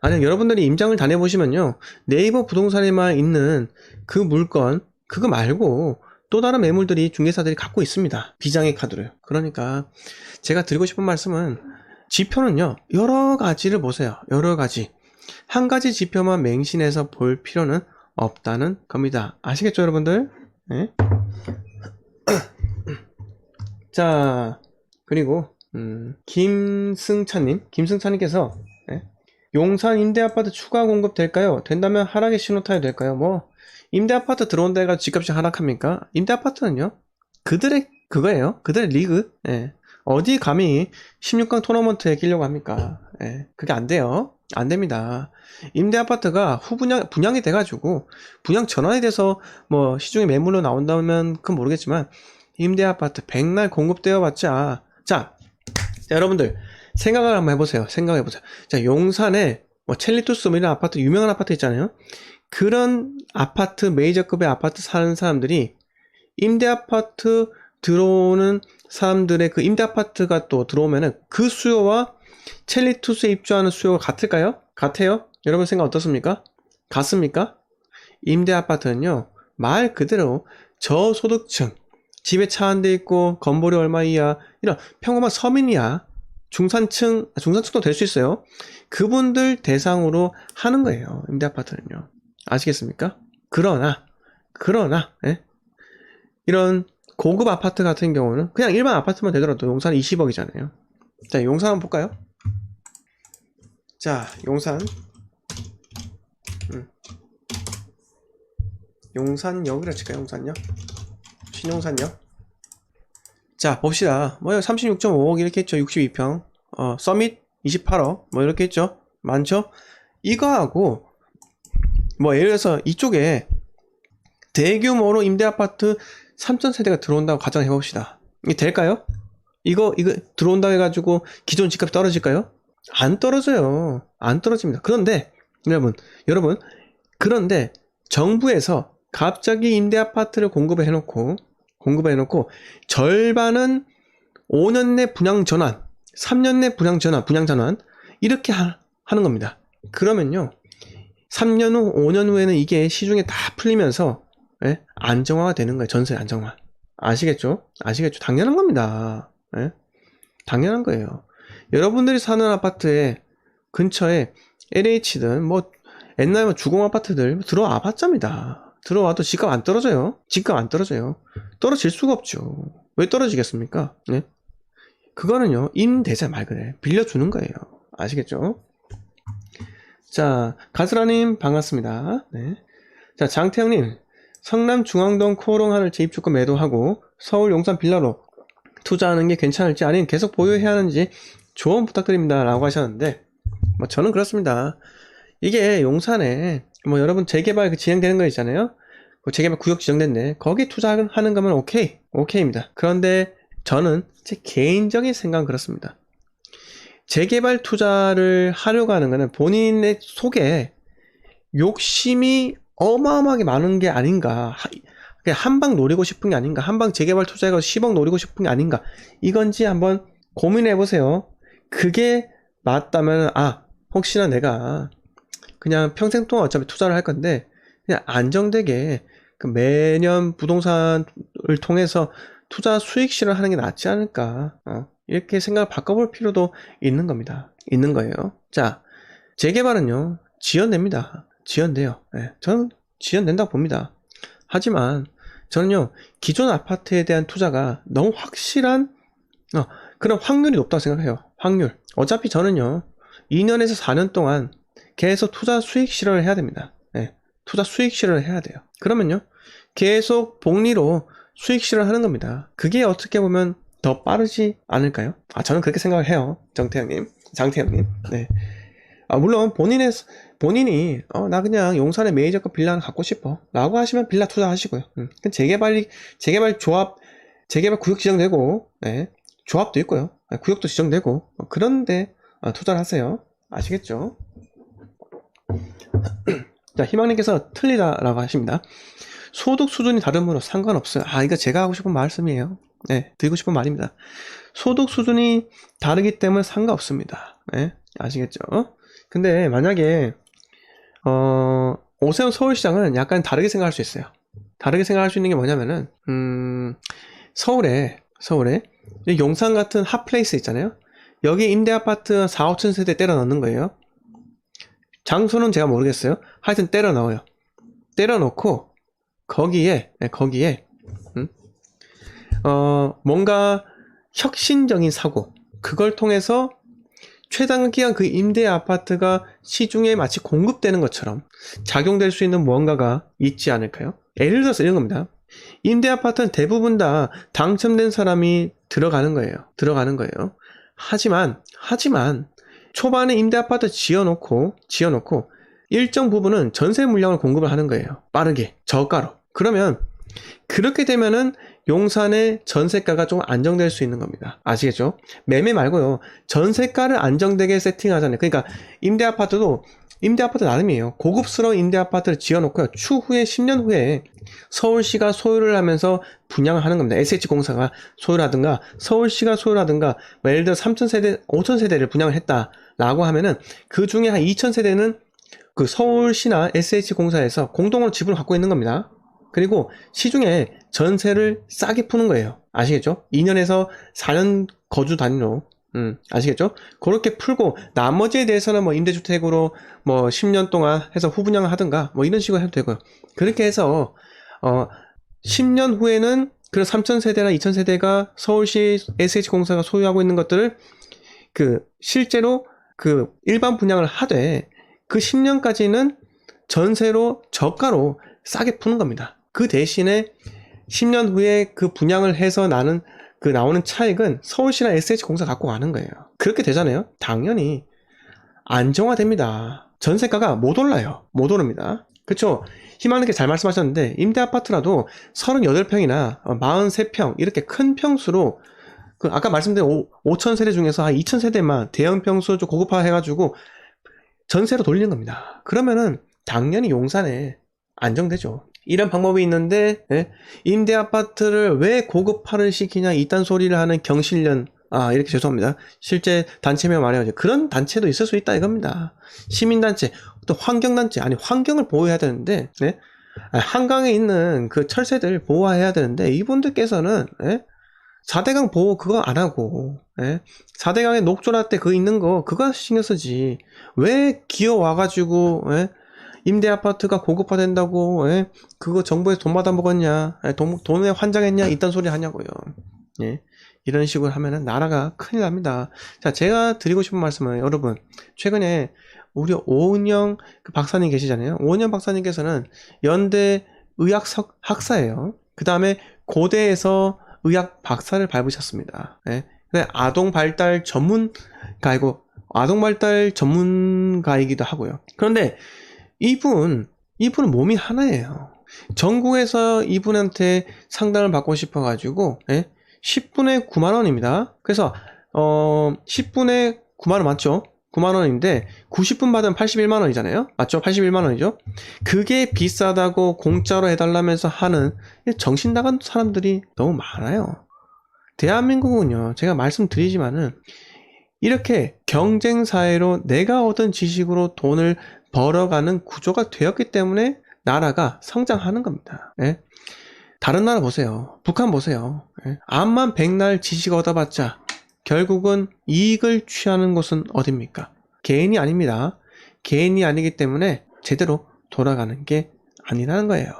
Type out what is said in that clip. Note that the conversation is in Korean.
아니, 여러분들이 임장을 다녀보시면요, 네이버 부동산에만 있는 그 물건, 그거 말고 또 다른 매물들이 중개사들이 갖고 있습니다. 비장의 카드를. 그러니까 제가 드리고 싶은 말씀은, 지표는요, 여러 가지를 보세요. 여러 가지. 한 가지 지표만 맹신해서 볼 필요는 없다는 겁니다. 아시겠죠, 여러분들? 네? 자, 그리고 김승찬님께서, 네? 용산 임대아파트 추가 공급 될까요? 된다면 하락의 신호 타야 될까요? 뭐 임대아파트 들어온다 해가 집값이 하락합니까? 임대아파트는요, 그들의 그거예요. 그들의 리그. 예. 어디 감히 16강 토너먼트에 끼려고 합니까? 예. 그게 안 돼요. 안 됩니다. 임대아파트가 분양이 돼가지고 분양 전환이 돼서 뭐 시중에 매물로 나온다면 그건 모르겠지만, 임대아파트 백날 공급되어 봤자, 자, 여러분들 생각을 한번 해보세요. 생각해보세요. 자, 용산에 뭐 첼리투스 뭐 이런 아파트, 유명한 아파트 있잖아요. 그런 아파트, 메이저급의 아파트 사는 사람들이 임대아파트 들어오는 사람들의 그 임대아파트가 또 들어오면은 그 수요와 첼리투스에 입주하는 수요가 같을까요? 같아요? 여러분 생각 어떻습니까? 같습니까? 임대아파트는요, 말 그대로 저소득층, 집에 차 한 대 있고 건물이 얼마 이하, 이런 평범한 서민이야, 중산층도 될 수 있어요. 그분들 대상으로 하는 거예요, 임대아파트는요. 아시겠습니까? 그러나, 예? 이런 고급 아파트 같은 경우는 그냥 일반 아파트만 되더라도 용산 20억이잖아요. 자, 용산 한번 볼까요? 자, 용산역이라 칠까요? 용산역? 신용산역? 자, 봅시다. 뭐 36.5억 이렇게 했죠. 62평. 서밋 28억 뭐 이렇게 했죠. 많죠? 이거하고 뭐 예를 들어서 이쪽에 대규모로 임대아파트 3,000세대가 들어온다고 가정해 봅시다. 이게 될까요? 이거 들어온다 해가지고 기존 집값이 떨어질까요? 안 떨어져요. 안 떨어집니다. 그런데 여러분, 그런데 정부에서 갑자기 임대아파트를 공급을 해놓고 절반은 5년 내 분양 전환, 3년 내 분양 전환 이렇게 하는 겁니다. 그러면요, 3년 후, 5년 후에는 이게 시중에 다 풀리면서, 예? 안정화가 되는 거예요. 전세 안정화. 아시겠죠? 당연한 겁니다. 예? 당연한 거예요. 여러분들이 사는 아파트에 근처에 LH든 뭐 옛날 뭐 주공 아파트들 들어와 봤답니다. 들어와도 집값 안 떨어져요. 떨어질 수가 없죠. 왜 떨어지겠습니까? 네? 그거는요, 임대차 말 그대로 빌려주는 거예요. 아시겠죠? 자, 가스라님 반갑습니다. 네. 자, 장태형님, 성남 중앙동 코오롱 하늘 재입주권 매도하고 서울 용산 빌라로 투자하는 게 괜찮을지, 아니면 계속 보유해야 하는지 조언 부탁드립니다 라고 하셨는데, 뭐 저는 그렇습니다. 이게 용산에 뭐 여러분 재개발 진행되는 거 있잖아요. 그 재개발 구역 지정됐네. 거기 투자하는 거면 오케이입니다. 그런데 저는 제 개인적인 생각은 그렇습니다. 재개발 투자를 하려고 하는 거는 본인의 속에 욕심이 어마어마하게 많은 게 아닌가. 그냥 한 방 노리고 싶은 게 아닌가. 한 방 재개발 투자해서 10억 노리고 싶은 게 아닌가. 이건지 한번 고민해 보세요. 그게 맞다면, 혹시나 내가 그냥 평생 동안 어차피 투자를 할 건데 그냥 안정되게 그 매년 부동산을 통해서 투자 수익 실현을 하는 게 낫지 않을까, 이렇게 생각을 바꿔볼 필요도 있는 겁니다. 있는 거예요. 자, 재개발은요, 지연돼요. 네, 저는 지연된다고 봅니다. 하지만 저는요, 기존 아파트에 대한 투자가 너무 확실한 그런 확률이 높다고 생각해요. 확률. 어차피 저는요, 2년에서 4년 동안 계속 투자 수익 실현을 해야 됩니다. 네, 투자 수익 실현을 해야 돼요. 그러면요, 계속 복리로 수익 실현하는 겁니다. 그게 어떻게 보면 더 빠르지 않을까요? 저는 그렇게 생각을 해요. 장태형님. 네. 물론 본인이 나 그냥 용산에 메이저급 빌라 하나 갖고 싶어 라고 하시면 빌라 투자하시고요. 재개발 구역 지정되고, 네, 조합도 있고요. 구역도 지정되고, 그런데 투자를 하세요. 아시겠죠? 자, 희망님께서 틀리다라고 하십니다. 소득 수준이 다르므로 상관없어요. 이거 제가 하고 싶은 말씀이에요. 네, 드리고 싶은 말입니다. 소득 수준이 다르기 때문에 상관없습니다. 네, 아시겠죠? 근데 만약에 오세훈 서울시장은 약간 다르게 생각할 수 있어요. 다르게 생각할 수 있는 게 뭐냐면은 서울에 용산 같은 핫플레이스 있잖아요. 여기 임대 아파트 4, 5천 세대 때려 넣는 거예요. 장소는 제가 모르겠어요. 하여튼 때려 넣어요. 때려 넣고 거기에 뭔가 혁신적인 사고, 그걸 통해서 최단기간 그 임대 아파트가 시중에 마치 공급되는 것처럼 작용될 수 있는 무언가가 있지 않을까요? 예를 들어서 이런 겁니다. 임대 아파트는 대부분 다 당첨된 사람이 들어가는 거예요. 하지만 초반에 임대 아파트 지어놓고 일정 부분은 전세 물량을 공급을 하는 거예요. 빠르게 저가로. 그러면 그렇게 되면은 용산의 전세가가 좀 안정될 수 있는 겁니다. 아시겠죠? 매매 말고요. 전세가를 안정되게 세팅하잖아요. 그러니까 임대 아파트 나름이에요. 고급스러운 임대 아파트를 지어놓고요. 추후에 10년 후에 서울시가 소유를 하면서 분양을 하는 겁니다. SH공사가 소유라든가 서울시가 소유라든가 뭐 예를 들어 3,000세대, 5,000세대를 분양을 했다라고 하면은 그 중에 한 2,000세대는 그 서울시나 SH공사에서 공동으로 지분을 갖고 있는 겁니다. 그리고 시중에 전세를 싸게 푸는 거예요. 아시겠죠? 2년에서 4년 거주 단위로. 아시겠죠? 그렇게 풀고 나머지에 대해서는 뭐 임대주택으로 뭐 10년 동안 해서 후분양을 하든가 뭐 이런 식으로 해도 되고요. 그렇게 해서 10년 후에는 그 3,000세대나 2,000세대가 서울시 SH공사가 소유하고 있는 것들을 그 실제로 그 일반 분양을 하되 그 10년까지는 전세로 저가로 싸게 푸는 겁니다. 그 대신에 10년 후에 그 분양을 해서 나오는 차익은 서울시나 SH공사 갖고 가는 거예요. 그렇게 되잖아요. 당연히 안정화됩니다. 전세가가 못 올라요. 못 오릅니다. 그쵸? 희망있게 잘 말씀하셨는데 임대 아파트라도 38평이나 43평 이렇게 큰 평수로 아까 말씀드린 5,000세대 중에서 한 2,000세대만 대형 평수 좀 고급화 해가지고 전세로 돌리는 겁니다. 그러면은 당연히 용산에 안정되죠. 이런 방법이 있는데 임대 아파트를 왜 고급화를 시키냐 이딴 소리를 하는 경실련, 이렇게 죄송합니다. 실제 단체명 말해야죠. 그런 단체도 있을 수 있다 이겁니다. 시민단체, 또 환경단체, 환경을 보호해야 되는데 한강에 있는 그 철새들 보호해야 되는데 이분들께서는 4대강 보호 그거 안 하고 4대강에 녹조라 때 그거 있는 거 그거 신경 쓰지. 왜 기어 와가지고 임대 아파트가 고급화된다고 그거 정부에서 돈 받아 먹었냐, 돈에 환장했냐 이딴 소리 하냐고요. 이런 식으로 하면은 나라가 큰일 납니다. 자, 제가 드리고 싶은 말씀은 여러분, 최근에 우리 오은영 박사님 계시잖아요. 오은영 박사님께서는 연대 의학 학사예요. 그 다음에 고대에서 의학 박사를 밟으셨습니다. 아동 발달 전문가이기도 하고요. 그런데 이분은 몸이 하나예요. 전국에서 이분한테 상담을 받고 싶어가지고 10분에 9만원입니다. 그래서 10분에 9만원 맞죠? 9만원인데 90분 받으면 81만원이잖아요. 맞죠? 81만원이죠. 그게 비싸다고 공짜로 해달라면서 하는 정신 나간 사람들이 너무 많아요. 대한민국은요, 제가 말씀드리지만은 이렇게 경쟁사회로 내가 얻은 지식으로 돈을 벌어가는 구조가 되었기 때문에 나라가 성장하는 겁니다. 다른 나라 보세요. 북한 보세요. 암만 백날 지식 얻어봤자 결국은 이익을 취하는 곳은 어딥니까? 개인이 아닙니다. 개인이 아니기 때문에 제대로 돌아가는 게 아니라는 거예요.